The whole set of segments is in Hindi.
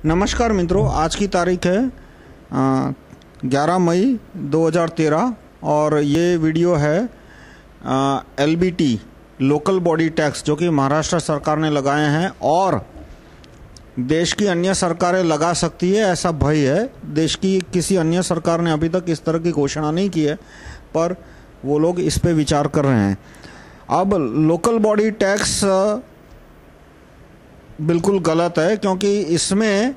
नमस्कार मित्रों, आज की तारीख है 11 मई 2013 और ये वीडियो है LBT लोकल बॉडी टैक्स जो कि महाराष्ट्र सरकार ने लगाए हैं और देश की अन्य सरकारें लगा सकती है ऐसा भय है। देश की किसी अन्य सरकार ने अभी तक इस तरह की घोषणा नहीं की है, पर वो लोग इस पे विचार कर रहे हैं। अब लोकल बॉडी टैक्स बिल्कुल गलत है क्योंकि इसमें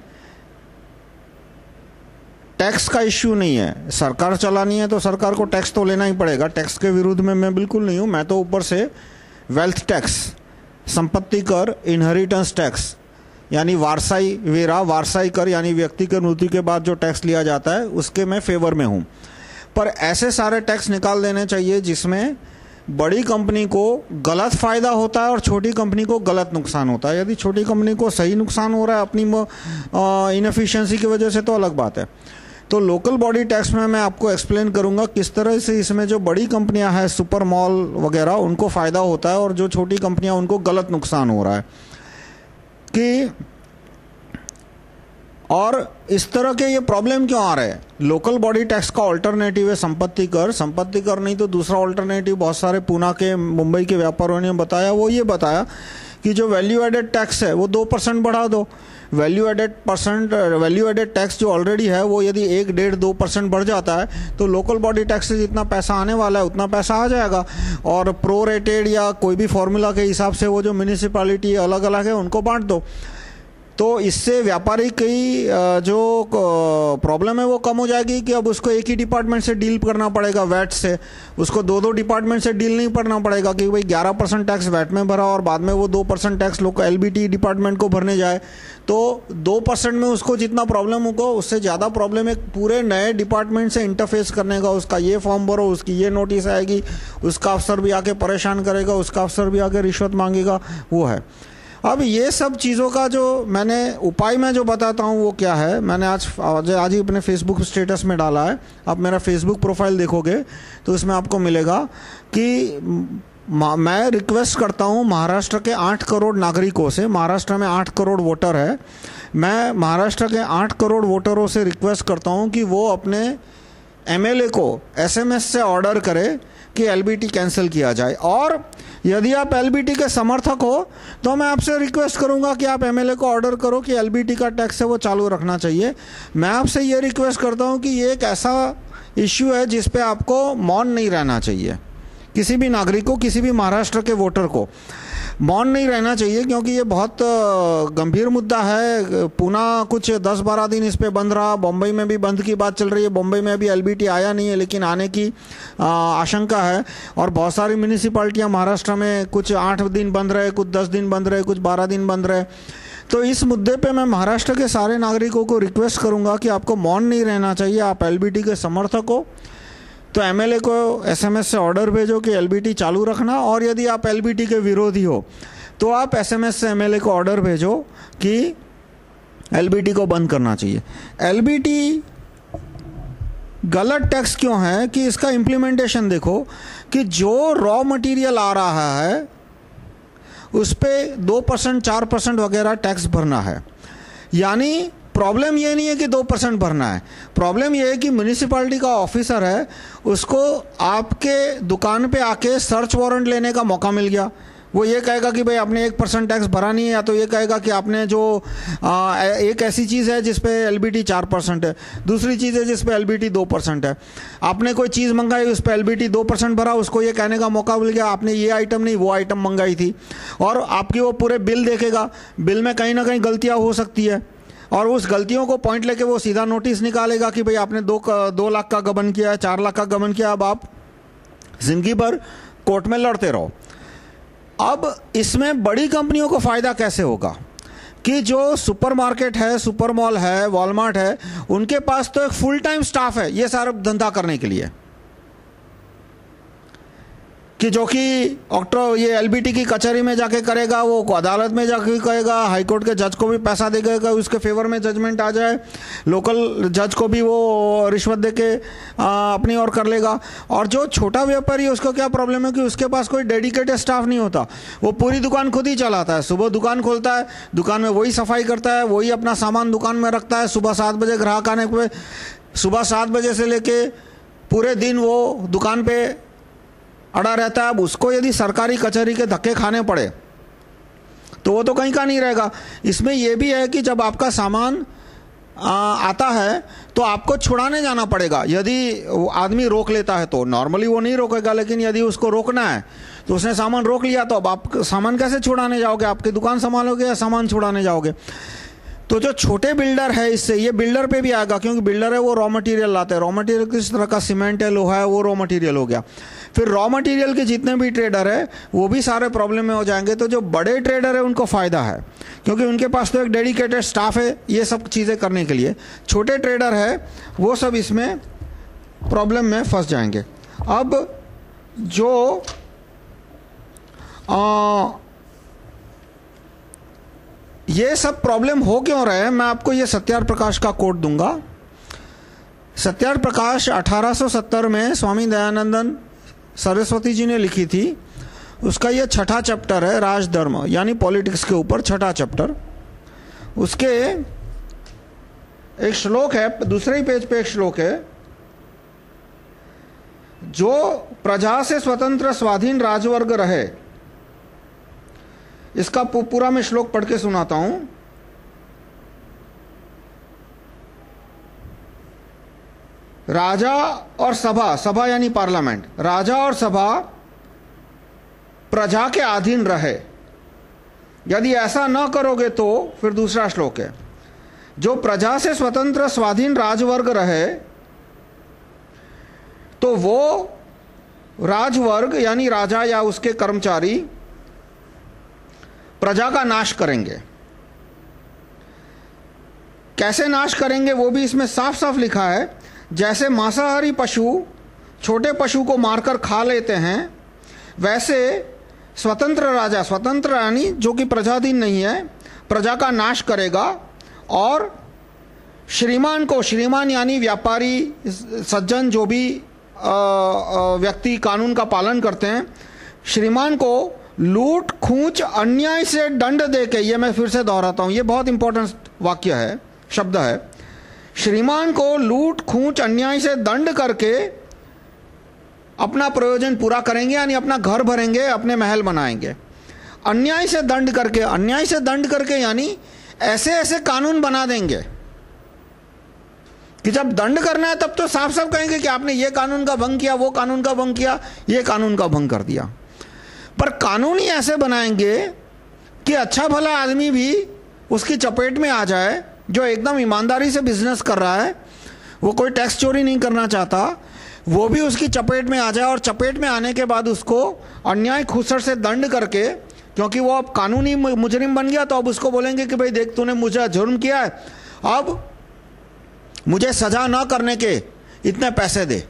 टैक्स का इश्यू नहीं है। सरकार चलानी है तो सरकार को टैक्स तो लेना ही पड़ेगा। टैक्स के विरुद्ध में मैं बिल्कुल नहीं हूँ। मैं तो ऊपर से वेल्थ टैक्स, संपत्ति कर, इनहेरिटेंस टैक्स यानी वारसाई कर यानी व्यक्ति के मृत्यु के बाद जो टैक्स लिया जाता है उसके मैं फेवर में हूँ। पर ऐसे सारे टैक्स निकाल देने चाहिए जिसमें बड़ी कंपनी को गलत फायदा होता है और छोटी कंपनी को गलत नुकसान होता है। यदि छोटी कंपनी को सही नुकसान हो रहा है अपनी इनएफिशिएंसी की वजह से तो अलग बात है। तो लोकल बॉडी टैक्स में मैं आपको एक्सप्लेन करूंगा किस तरह से इसमें जो बड़ी कंपनियां हैं, सुपर मॉल वगैरह, उनको फ़ायदा होता है और जो छोटी कंपनियां उनको गलत नुकसान हो रहा है कि और इस तरह के ये प्रॉब्लम क्यों आ रहे हैं। लोकल बॉडी टैक्स का ऑल्टरनेटिव है संपत्ति कर नहीं तो दूसरा ऑल्टरनेटिव बहुत सारे पूना के, मुंबई के व्यापारियों ने बताया। वो ये बताया कि जो वैल्यू एडेड टैक्स है वो 2% बढ़ा दो। वैल्यू एडेड टैक्स जो ऑलरेडी है वो यदि 1-1.5-2% बढ़ जाता है तो लोकल बॉडी टैक्स से जितना पैसा आने वाला है उतना पैसा आ जाएगा और प्रो रेटेड या कोई भी फॉर्मूला के हिसाब से वो जो म्यूनिसिपैलिटी अलग अलग है उनको बांट दो। तो इससे व्यापारी की जो प्रॉब्लम है वो कम हो जाएगी कि अब उसको एक ही डिपार्टमेंट से डील करना पड़ेगा वैट से। उसको दो डिपार्टमेंट से डील नहीं करना पड़ेगा कि भाई 11% टैक्स वैट में भरा और बाद में वो 2% टैक्स लोकल LBT डिपार्टमेंट को भरने जाए। तो 2% में उसको जितना प्रॉब्लम होगा उससे ज़्यादा प्रॉब्लम एक पूरे नए डिपार्टमेंट से इंटरफेस करने का। उसका ये फॉर्म भरो, उसकी ये नोटिस आएगी, उसका अफसर भी आके परेशान करेगा, उसका अफसर भी आके रिश्वत मांगेगा, वो है। अब ये सब चीज़ों का जो मैंने उपाय मैं जो बताता हूँ वो क्या है, मैंने आज ही अपने फेसबुक स्टेटस में डाला है। आप मेरा फेसबुक प्रोफाइल देखोगे तो इसमें आपको मिलेगा कि मैं रिक्वेस्ट करता हूँ महाराष्ट्र के 8 करोड़ नागरिकों से। महाराष्ट्र में 8 करोड़ वोटर है। मैं महाराष्ट्र के 8 करोड़ वोटरों से रिक्वेस्ट करता हूँ कि वो अपने MLA को SMS से ऑर्डर करे कि LBT कैंसिल किया जाए। और यदि आप LBT के समर्थक हो तो मैं आपसे रिक्वेस्ट करूंगा कि आप MLA को ऑर्डर करो कि LBT का टैक्स है वो चालू रखना चाहिए। मैं आपसे ये रिक्वेस्ट करता हूं कि ये एक ऐसा इश्यू है जिस पे आपको मौन नहीं रहना चाहिए। किसी भी नागरिक को, किसी भी महाराष्ट्र के वोटर को मौन नहीं रहना चाहिए क्योंकि ये बहुत गंभीर मुद्दा है। पूना कुछ 10-12 दिन इस पे बंद रहा। बम्बई में भी बंद की बात चल रही है। बम्बई में अभी LBT आया नहीं है लेकिन आने की आशंका है। और बहुत सारी म्यूनिसिपैलिटियाँ महाराष्ट्र में कुछ 8 दिन बंद रहे, कुछ 10 दिन बंद रहे, कुछ 12 दिन बंद रहे। तो इस मुद्दे पे मैं महाराष्ट्र के सारे नागरिकों को रिक्वेस्ट करूँगा कि आपको मौन नहीं रहना चाहिए। आप LBT के समर्थक हो तो MLA को SMS से ऑर्डर भेजो कि LBT चालू रखना। और यदि आप LBT के विरोधी हो तो आप SMS से MLA को ऑर्डर भेजो कि LBT को बंद करना चाहिए। LBT गलत टैक्स क्यों है कि इसका इम्प्लीमेंटेशन देखो कि जो रॉ मटेरियल आ रहा है उस पर 2%, 4% वगैरह टैक्स भरना है। यानी प्रॉब्लम ये नहीं है कि 2% भरना है। प्रॉब्लम ये है कि म्यूनिसिपैलिटी का ऑफिसर है, उसको आपके दुकान पे आके सर्च वारंट लेने का मौका मिल गया। वो ये कहेगा कि भाई आपने 1% टैक्स भरा नहीं है, या तो ये कहेगा कि आपने जो एक ऐसी चीज़ है जिस पे LBT 4% है, दूसरी चीज़ है जिस पे LBT 2% है। आपने कोई चीज़ मंगाई उस पे LBT 2% भरा, उसको ये कहने का मौका मिल गया आपने ये आइटम नहीं वो आइटम मंगाई थी। और आपकी वो पूरे बिल देखेगा, बिल में कहीं ना कहीं गलतियाँ हो सकती है और उस गलतियों को पॉइंट लेके वो सीधा नोटिस निकालेगा कि भाई आपने 2 लाख का गबन किया है, 4 लाख का गबन किया। अब आप जिंदगी भर कोर्ट में लड़ते रहो। अब इसमें बड़ी कंपनियों को फायदा कैसे होगा कि जो सुपरमार्केट है, सुपर मॉल है, वॉलमार्ट है, उनके पास तो एक फुल टाइम स्टाफ है ये सारा धंधा करने के लिए। कि जो कि ये एलबीटी की कचहरी में जाके करेगा, वो अदालत में जाके करेगा, हाईकोर्ट के जज को भी पैसा देगा, उसके फेवर में जजमेंट आ जाए, लोकल जज को भी वो रिश्वत देके अपनी ओर कर लेगा। और जो छोटा व्यापारी है उसको क्या प्रॉब्लम है कि उसके पास कोई डेडिकेटेड स्टाफ नहीं होता, वो पूरी दुकान खुद ही चलाता है। सुबह दुकान खोलता है, दुकान में वही सफाई करता है, वही अपना सामान दुकान में रखता है। सुबह 7 बजे ग्राहक आने पे, सुबह 7 बजे से लेके पूरे दिन वो दुकान पे अड़ा रहता है। अब उसको यदि सरकारी कचहरी के धक्के खाने पड़े तो वो तो कहीं का नहीं रहेगा। इसमें यह भी है कि जब आपका सामान आता है तो आपको छुड़ाने जाना पड़ेगा। यदि आदमी रोक लेता है तो नॉर्मली वो नहीं रोकेगा, लेकिन यदि उसको रोकना है तो उसने सामान रोक लिया तो अब आप सामान कैसे छुड़ाने जाओगे? आपकी दुकान संभालोगे या सामान छुड़ाने जाओगे? तो जो छोटे बिल्डर है, इससे ये बिल्डर पे भी आएगा, क्योंकि बिल्डर है वो रॉ मटेरियल लाते हैं। रॉ मटेरियल किस तरह का? सीमेंट है, लोहा है, वो रॉ मटेरियल हो गया। फिर रॉ मटेरियल के जितने भी ट्रेडर है वो भी सारे प्रॉब्लम में हो जाएंगे। तो जो बड़े ट्रेडर है उनको फ़ायदा है, क्योंकि उनके पास तो एक डेडिकेटेड स्टाफ है ये सब चीज़ें करने के लिए। छोटे ट्रेडर है वो सब इसमें प्रॉब्लम में फंस जाएंगे। अब जो ये सब प्रॉब्लम हो क्यों रहे हैं, मैं आपको ये सत्यार्थ प्रकाश का कोट दूंगा। सत्यार्थ प्रकाश 1870 में स्वामी दयानंदन सरस्वती जी ने लिखी थी। उसका ये 6ठा चैप्टर है, राजधर्म यानी पॉलिटिक्स के ऊपर 6ठा चैप्टर। उसके एक श्लोक है, दूसरे ही पेज पे एक श्लोक है, जो प्रजा से स्वतंत्र स्वाधीन राजवर्ग रहे। इसका पूरा मैं श्लोक पढ़ के सुनाता हूं। राजा और सभा, सभा यानी पार्लियामेंट, राजा और सभा प्रजा के अधीन रहे। यदि ऐसा न करोगे तो, फिर दूसरा श्लोक है, जो प्रजा से स्वतंत्र स्वाधीन राजवर्ग रहे तो वो राजवर्ग यानी राजा या उसके कर्मचारी प्रजा का नाश करेंगे। कैसे नाश करेंगे वो भी इसमें साफ साफ लिखा है। जैसे मांसाहारी पशु छोटे पशु को मारकर खा लेते हैं, वैसे स्वतंत्र राजा, स्वतंत्र यानी जो कि प्रजाधीन नहीं है, प्रजा का नाश करेगा। और श्रीमान को, श्रीमान यानी व्यापारी सज्जन जो भी व्यक्ति कानून का पालन करते हैं, श्रीमान को लूट खूंच अन्याय से दंड देके, ये मैं फिर से दोहराता हूं, ये बहुत इंपॉर्टेंट वाक्य है, शब्द है। श्रीमान को लूट खूंच अन्याय से दंड करके अपना प्रयोजन पूरा करेंगे, यानी अपना घर भरेंगे, अपने महल बनाएंगे। अन्याय से दंड करके, अन्याय से दंड करके यानी ऐसे ऐसे कानून बना देंगे कि जब दंड करना है तब तो साफ साफ कहेंगे कि आपने ये कानून का भंग किया, वो कानून का भंग किया, ये कानून का भंग कर दिया। पर कानून ही ऐसे बनाएंगे कि अच्छा भला आदमी भी उसकी चपेट में आ जाए, जो एकदम ईमानदारी से बिजनेस कर रहा है, वो कोई टैक्स चोरी नहीं करना चाहता, वो भी उसकी चपेट में आ जाए। और चपेट में आने के बाद उसको अन्याय खूसर से दंड करके, क्योंकि वो अब कानूनी मुजरिम बन गया, तो अब उसको बोलेंगे कि भाई देख तूने मुझे जुर्म किया है, अब मुझे सजा ना करने के इतने पैसे दे।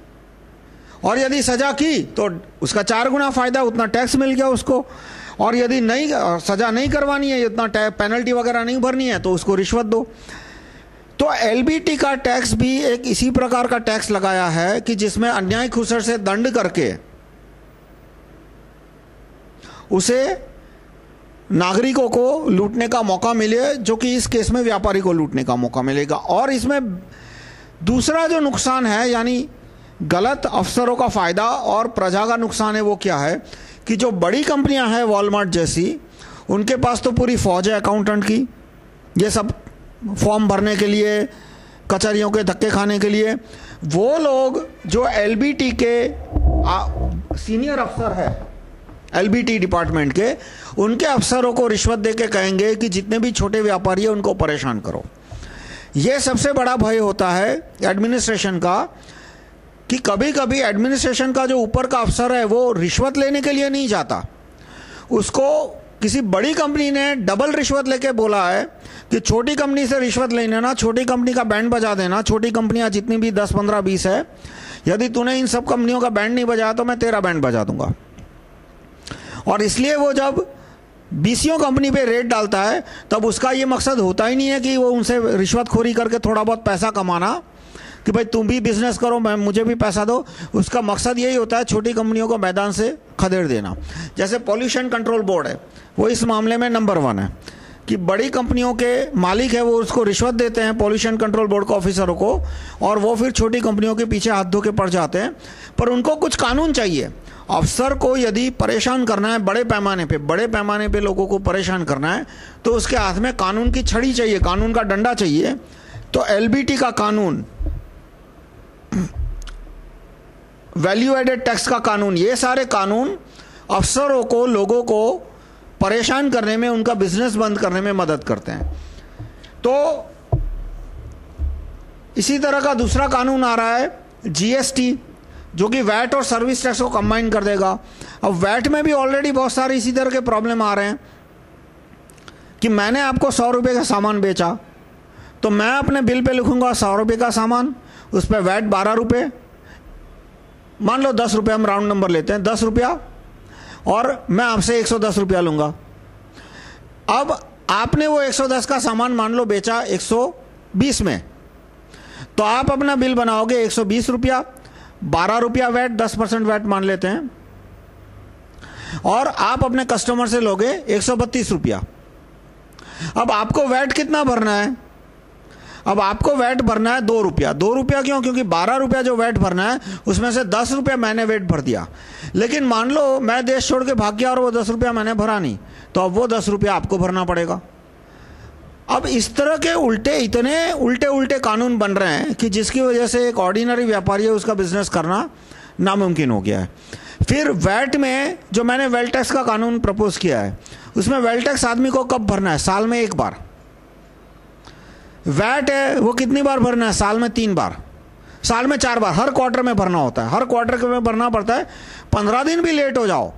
और यदि सजा की तो उसका 4 गुना फायदा, उतना टैक्स मिल गया उसको। और यदि नहीं, सजा नहीं करवानी है, इतना पेनल्टी वगैरह नहीं भरनी है, तो उसको रिश्वत दो। तो एलबीटी का टैक्स भी एक इसी प्रकार का टैक्स लगाया है कि जिसमें अन्याय खूसर से दंड करके उसे नागरिकों को लूटने का मौका मिले, जो कि इस केस में व्यापारी को लूटने का मौका मिलेगा। और इसमें दूसरा जो नुकसान है, यानी गलत अफसरों का फायदा और प्रजा का नुकसान है, वो क्या है कि जो बड़ी कंपनियां हैं वॉलमार्ट जैसी, उनके पास तो पूरी फौज है अकाउंटेंट की, ये सब फॉर्म भरने के लिए, कचहरियों के धक्के खाने के लिए। वो लोग जो एलबीटी के सीनियर अफसर है, एलबीटी डिपार्टमेंट के, उनके अफसरों को रिश्वत देके कहेंगे कि जितने भी छोटे व्यापारी हैं उनको परेशान करो। ये सबसे बड़ा भय होता है एडमिनिस्ट्रेशन का, कि कभी कभी एडमिनिस्ट्रेशन का जो ऊपर का अफसर है वो रिश्वत लेने के लिए नहीं जाता, उसको किसी बड़ी कंपनी ने डबल रिश्वत लेके बोला है कि छोटी कंपनी से रिश्वत ले लेना, छोटी कंपनी का बैंड बजा देना। छोटी कंपनियां जितनी भी 10, 15, 20 है, यदि तूने इन सब कंपनियों का बैंड नहीं बजाया तो मैं तेरा बैंड बजा दूंगा। और इसलिए वो जब बीसीओ कंपनी पे रेट डालता है तब उसका ये मकसद होता ही नहीं है कि वो उनसे रिश्वतखोरी करके थोड़ा बहुत पैसा कमाना, कि भाई तुम भी बिजनेस करो, मैं मुझे भी पैसा दो। उसका मकसद यही होता है छोटी कंपनियों को मैदान से खदेड़ देना। जैसे पॉल्यूशन कंट्रोल बोर्ड है, वो इस मामले में नंबर 1 है कि बड़ी कंपनियों के मालिक है वो उसको रिश्वत देते हैं पॉल्यूशन कंट्रोल बोर्ड के ऑफिसरों को, और वो फिर छोटी कंपनियों के पीछे हाथ धो के पड़ जाते हैं। पर उनको कुछ कानून चाहिए। अफसर को यदि परेशान करना है बड़े पैमाने पे लोगों को परेशान करना है तो उसके हाथ में कानून की छड़ी चाहिए, कानून का डंडा चाहिए। तो एलबीटी का कानून, वैल्यू एडेड टैक्स का कानून, ये सारे कानून अफसरों को, लोगों को परेशान करने में, उनका बिजनेस बंद करने में मदद करते हैं। तो इसी तरह का दूसरा कानून आ रहा है जीएसटी, जो कि वैट और सर्विस टैक्स को कंबाइन कर देगा। अब वैट में भी ऑलरेडी बहुत सारे इसी तरह के प्रॉब्लम आ रहे हैं कि मैंने आपको 100 रुपये का सामान बेचा तो मैं अपने बिल पे लिखूंगा 100 रुपये का सामान, उस पर वैट 12 रुपये, मान लो 10 रुपये, हम राउंड नंबर लेते हैं, 10 रुपया, और मैं आपसे 110 रुपया लूंगा। अब आपने वो 110 का सामान मान लो बेचा 120 में, तो आप अपना बिल बनाओगे 120 रुपया, 12 रुपया वैट, 10% वैट मान लेते हैं, और आप अपने कस्टमर से लोगे 132 रुपया। अब आपको वैट कितना भरना है? अब आपको वैट भरना है 2 रुपया। 2 रुपया क्यों? क्योंकि 12 रुपया जो वैट भरना है उसमें से 10 रुपया मैंने वैट भर दिया। लेकिन मान लो मैं देश छोड़ के भाग गया और वो 10 रुपया मैंने भरा नहीं, तो अब वो 10 रुपया आपको भरना पड़ेगा। अब इस तरह के इतने उल्टे कानून बन रहे हैं कि जिसकी वजह से एक ऑर्डिनरी व्यापारी है उसका बिजनेस करना नामुमकिन हो गया है। फिर वैट में जो मैंने वेल्थ टैक्स का कानून प्रपोज किया है, उसमें वेल्थ टैक्स आदमी को कब भरना है? साल में 1 बार। वैट है वो कितनी बार भरना है? साल में 3 बार, साल में 4 बार, हर क्वार्टर में भरना होता है। हर क्वार्टर में भरना पड़ता है। 15 दिन भी लेट हो जाओ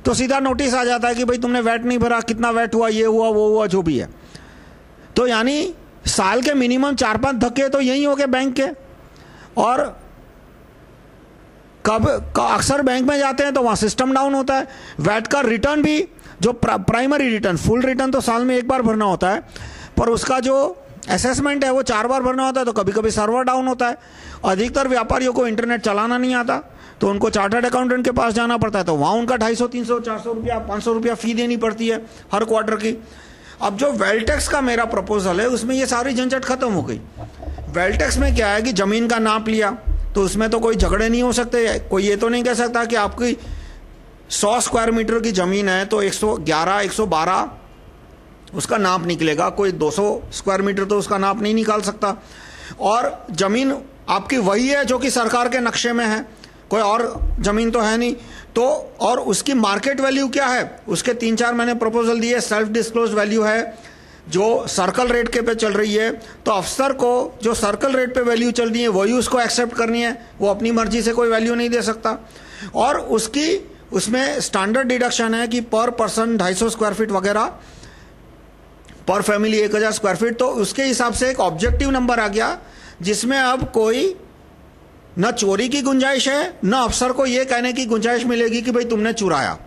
तो सीधा नोटिस आ जाता है कि भाई तुमने वैट नहीं भरा, कितना वैट हुआ, ये हुआ, वो हुआ, जो भी है। तो यानी साल के मिनिमम 4-5 धक्के तो यही हो गए बैंक के। और अक्सर बैंक में जाते हैं तो वहां सिस्टम डाउन होता है। वैट का रिटर्न भी, जो प्राइमरी रिटर्न, फुल रिटर्न तो साल में 1 बार भरना होता है, पर उसका जो असेसमेंट है वो 4 बार भरना होता है। तो कभी कभी सर्वर डाउन होता है। अधिकतर व्यापारियों को इंटरनेट चलाना नहीं आता, तो उनको चार्टर्ड अकाउंटेंट के पास जाना पड़ता है, तो वहां उनका 250, 300, 400 रुपया, 500 रुपया फी देनी पड़ती है हर क्वार्टर की। अब जो वेल्थ टैक्स का मेरा प्रपोजल है उसमें ये सारी झंझट खत्म हो गई। वेल्थ टैक्स में क्या है कि जमीन का नाप लिया तो उसमें तो कोई झगड़े नहीं हो सकते। कोई ये तो नहीं कह सकता कि आपकी 100 स्क्वायर मीटर की जमीन है तो 111, 112 उसका नाप निकलेगा, कोई 200 स्क्वायर मीटर तो उसका नाप नहीं निकाल सकता। और जमीन आपकी वही है जो कि सरकार के नक्शे में है, कोई और जमीन तो है नहीं। तो और उसकी मार्केट वैल्यू क्या है, उसके 3-4 मैंने प्रपोजल दिए। सेल्फ डिस्क्लोज वैल्यू है जो सर्कल रेट के पे चल रही है, तो अफसर को जो सर्कल रेट पे वैल्यू चल रही है वही उसको एक्सेप्ट करनी है, वो अपनी मर्जी से कोई वैल्यू नहीं दे सकता। और उसमें स्टैंडर्ड डिडक्शन है कि पर पर्सन 250 स्क्वायर फीट वगैरह, पर फैमिली 1000 स्क्वायर फीट। तो उसके हिसाब से एक ऑब्जेक्टिव नंबर आ गया जिसमें अब कोई न चोरी की गुंजाइश है, न अफसर को यह कहने की गुंजाइश मिलेगी कि भाई तुमने चुराया।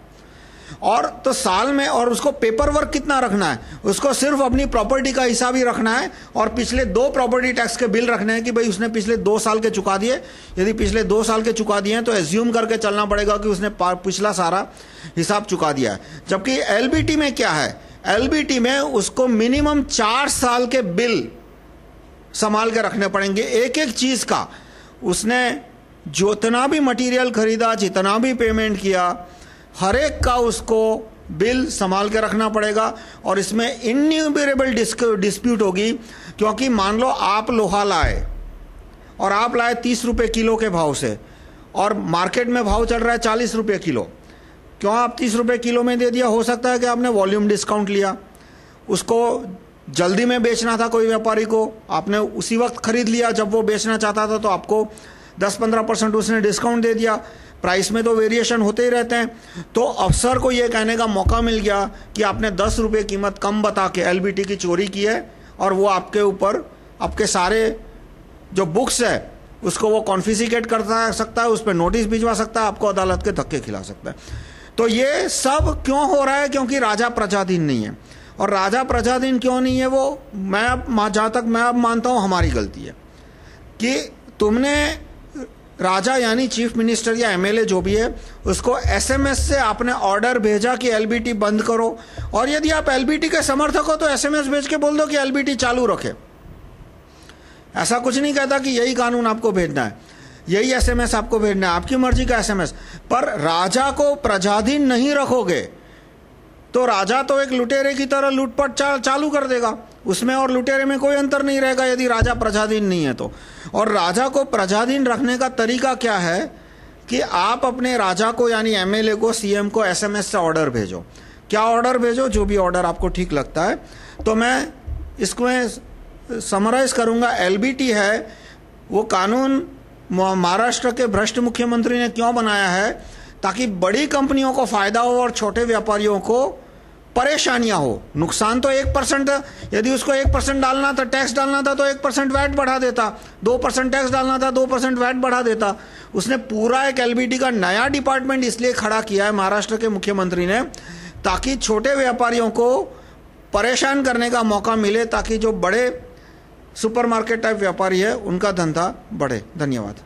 और तो साल में, और उसको पेपर वर्क कितना रखना है, उसको सिर्फ अपनी प्रॉपर्टी का हिसाब ही रखना है और पिछले 2 प्रॉपर्टी टैक्स के बिल रखने हैं कि भाई उसने पिछले 2 साल के चुका दिए। यदि पिछले 2 साल के चुका दिए हैं तो एज्यूम करके चलना पड़ेगा कि उसने पिछला सारा हिसाब चुका दिया है। जबकि एलबीटी में क्या है, एलबीटी में उसको मिनिमम 4 साल के बिल संभाल के रखने पड़ेंगे, एक एक चीज का। उसने जितना भी मटेरियल खरीदा, जितना भी पेमेंट किया, हर एक का उसको बिल संभाल के रखना पड़ेगा। और इसमें इन्यूमरेबल डिस्प्यूट होगी, क्योंकि मान लो आप लोहा लाए और आप लाए 30 रुपये किलो के भाव से और मार्केट में भाव चल रहा है 40 रुपये किलो। क्यों आप 30 रुपये किलो में दे दिया? हो सकता है कि आपने वॉल्यूम डिस्काउंट लिया, उसको जल्दी में बेचना था कोई व्यापारी को, आपने उसी वक्त खरीद लिया जब वो बेचना चाहता था, तो आपको 10-15% उसने डिस्काउंट दे दिया। प्राइस में तो वेरिएशन होते ही रहते हैं। तो अफसर को ये कहने का मौका मिल गया कि आपने 10 रुपये कीमत कम बता के एलबीटी की चोरी की है, और वो आपके ऊपर आपके सारे जो बुक्स है उसको वो कॉन्फिस्केट कर सकता है, उस पर नोटिस भिजवा सकता है, आपको अदालत के धक्के खिला सकता है। तो ये सब क्यों हो रहा है? क्योंकि राजा प्रजाधीन नहीं है। और राजा प्रजाधीन क्यों नहीं है, वो जहां तक मैं अब मानता हूं हमारी गलती है कि तुमने राजा यानी चीफ मिनिस्टर या एमएलए जो भी है उसको एसएमएस से आपने ऑर्डर भेजा कि एलबीटी बंद करो, और यदि आप एलबीटी के समर्थक हो तो एसएमएस भेज के बोल दो कि एलबीटी चालू रखे। ऐसा कुछ नहीं कहता कि यही कानून आपको भेजना है, यही एसएमएस आपको भेजना है, आपकी मर्जी का एसएमएस। पर राजा को प्रजाधीन नहीं रखोगे तो राजा तो एक लुटेरे की तरह लूटपाट चालू कर देगा, उसमें और लुटेरे में कोई अंतर नहीं रहेगा यदि राजा प्रजाधीन नहीं है तो। और राजा को प्रजाधीन रखने का तरीका क्या है कि आप अपने राजा को यानी एमएलए को, सीएम को एसएमएस से ऑर्डर भेजो। क्या ऑर्डर भेजो? जो भी ऑर्डर आपको ठीक लगता है। तो मैं इसको समराइज करूंगा, एलबीटी है वो कानून महाराष्ट्र के भ्रष्ट मुख्यमंत्री ने क्यों बनाया है? ताकि बड़ी कंपनियों को फायदा हो और छोटे व्यापारियों को परेशानियां हो। नुकसान तो 1%, यदि उसको 1% डालना था, टैक्स डालना था तो 1% वैट बढ़ा देता, 2% टैक्स डालना था 2% वैट बढ़ा देता। उसने पूरा एक एलबीटी का नया डिपार्टमेंट इसलिए खड़ा किया है महाराष्ट्र के मुख्यमंत्री ने ताकि छोटे व्यापारियों को परेशान करने का मौका मिले, ताकि जो बड़े सुपरमार्केट टाइप व्यापारी है उनका धंधा बढ़े। धन्यवाद।